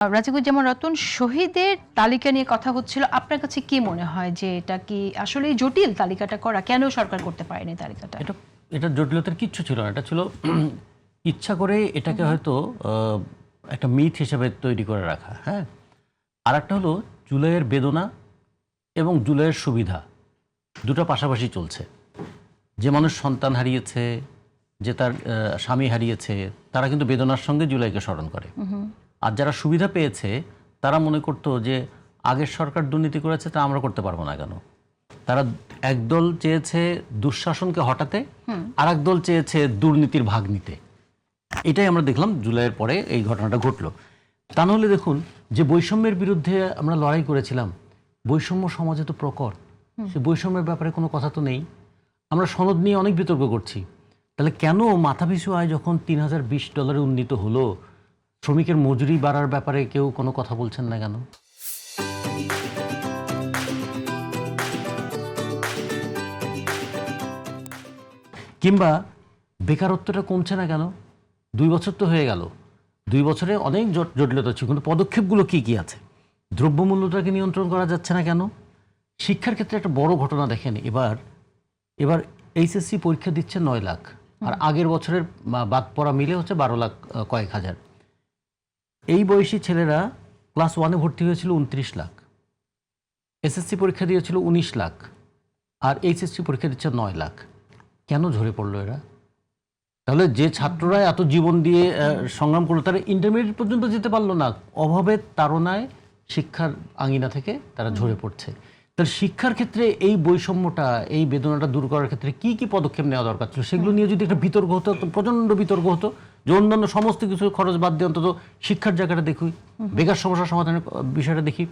রাজিকুজ্জামান রতন, শহীদের তালিকা নিয়ে কথা হচ্ছিল। আপনার কাছে কি মনে হয় যে এটা কি আসলে জটিল তালিকাটা করা? কেন সরকার করতে পারেনি তালিকাটা? এটা জটিলতার কিচ্ছু ছিল না। এটা ছিল ইচ্ছা করে এটাকে হয়তো একটা মিথ হিসেবে তৈরি করে রাখা। হ্যাঁ, আর একটা হলো জুলাইয়ের বেদনা এবং জুলাইয়ের সুবিধা দুটো পাশাপাশি চলছে। যে মানুষ সন্তান হারিয়েছে, যে তার স্বামী হারিয়েছে, তারা কিন্তু বেদনার সঙ্গে জুলাইকে স্মরণ করে। আর যারা সুবিধা পেয়েছে তারা মনে করতো যে আগের সরকার দুর্নীতি করেছে, তা আমরা করতে পারবো না কেন? তারা একদল চেয়েছে দুঃশাসনকে হটাতে, আর একদল চেয়েছে দুর্নীতির ভাগ নিতে। এটাই আমরা দেখলাম জুলাইয়ের পরে এই ঘটনাটা ঘটলো। তা নাহলে দেখুন, যে বৈষম্যের বিরুদ্ধে আমরা লড়াই করেছিলাম, বৈষম্য সমাজে তো প্রকট, সে বৈষম্যের ব্যাপারে কোনো কথা তো নেই। আমরা সনদ নিয়ে অনেক বিতর্ক করছি, তাহলে কেন মাথাপিছু আয় যখন $3020 উন্নীত হলো, শ্রমিকের মজুরি বাড়ার ব্যাপারে কেউ কোনো কথা বলছেন না কেন? কিংবা বেকারত্বটা কমছে না কেন? 2 বছর তো হয়ে গেল, 2 বছরে অনেক জটিলতা ছিল, কিন্তু পদক্ষেপগুলো কি কি আছে? দ্রব্যমূল্যটাকে নিয়ন্ত্রণ করা যাচ্ছে না কেন? শিক্ষার ক্ষেত্রে একটা বড় ঘটনা দেখেন, এবার এইচএসসি পরীক্ষা দিচ্ছে 9 লাখ, আর আগের বছরের বাদ পড়া মিলে হচ্ছে 12 লাখ কয়েক হাজার। এই বয়সী ছেলেরা ক্লাস 1-এ ভর্তি হয়েছিল 29 লাখ, এসএসসি পরীক্ষা দিয়েছিল 19 লাখ, আর এইচএসসি পরীক্ষা দিচ্ছে 9 লাখ। কেন ঝরে পড়লো এরা? তাহলে যে ছাত্ররা এত জীবন দিয়ে সংগ্রাম করলো, তারা ইন্টারমিডিয়েট পর্যন্ত যেতে পারলো না, অভাবের তাড়নায় শিক্ষার আঙিনা থেকে তারা ঝরে পড়ছে। তাহলে শিক্ষার ক্ষেত্রে এই বৈষম্যটা, এই বেদনাটা দূর করার ক্ষেত্রে কি কি পদক্ষেপ নেওয়া দরকার ছিল, সেগুলো নিয়ে যদি একটা বিতর্ক হতো, প্রচণ্ড বিতর্ক হতো, যে অন্যান্য সমস্ত কিছু খরচ বাদ দিয়ে অন্তত শিক্ষার জায়গাটা দেখি, বেকার সমস্যা সমাধানের বিষয়টা দেখি।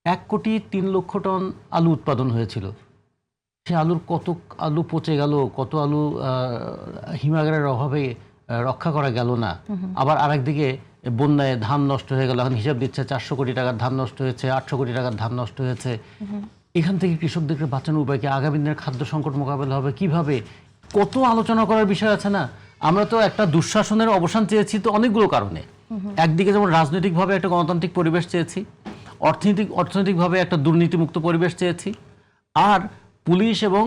1,03,00,000 টন আলু উৎপাদন হয়েছিল, সে আলুর কত আলু পচে গেল, কত আলু হিমাগারের অভাবে রক্ষা করা গেল না। আবার আরেকদিকে বন্যায় ধান নষ্ট হয়ে গেল, এখন হিসাব দিচ্ছে 400 কোটি টাকার ধান নষ্ট হয়েছে, 800 কোটি টাকার ধান নষ্ট হয়েছে। এখান থেকে কৃষকদেরকে বাঁচানোর উপায় কি? আগামী দিনের খাদ্য সংকট মোকাবেলা হবে কিভাবে? কত আলোচনা করার বিষয় আছে না? আমরা তো একটা দুঃশাসনের অবসান চেয়েছি তো অনেকগুলো কারণে। একদিকে যেমন রাজনৈতিকভাবে একটা গণতান্ত্রিক পরিবেশ চেয়েছি, অর্থনৈতিকভাবে একটা দুর্নীতিমুক্ত পরিবেশ চেয়েছি, আর পুলিশ এবং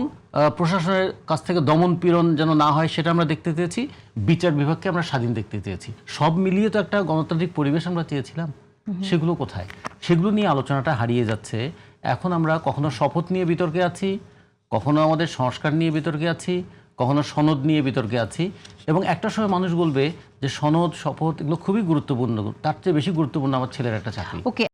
প্রশাসনের কাছ থেকে দমন পীড়ন যেন না হয় সেটা আমরা দেখতে চেয়েছি, বিচার বিভাগকে আমরা স্বাধীন দেখতে চেয়েছি। সব মিলিয়ে তো একটা গণতান্ত্রিক পরিবেশ আমরা চেয়েছিলাম। সেগুলো কোথায়? সেগুলো নিয়ে আলোচনাটা হারিয়ে যাচ্ছে। এখন আমরা কখনো শপথ নিয়ে বিতর্কে আছি, কখনো আমাদের সংস্কার নিয়ে বিতর্কে আছি, কখনো সনদ নিয়ে বিতর্কে আছি। এবং একটা সময় মানুষ বলবে যে সনদ, শপথ এগুলো খুবই গুরুত্বপূর্ণ, তার চেয়ে বেশি গুরুত্বপূর্ণ আমার ছেলের একটা চাকরি। ওকে।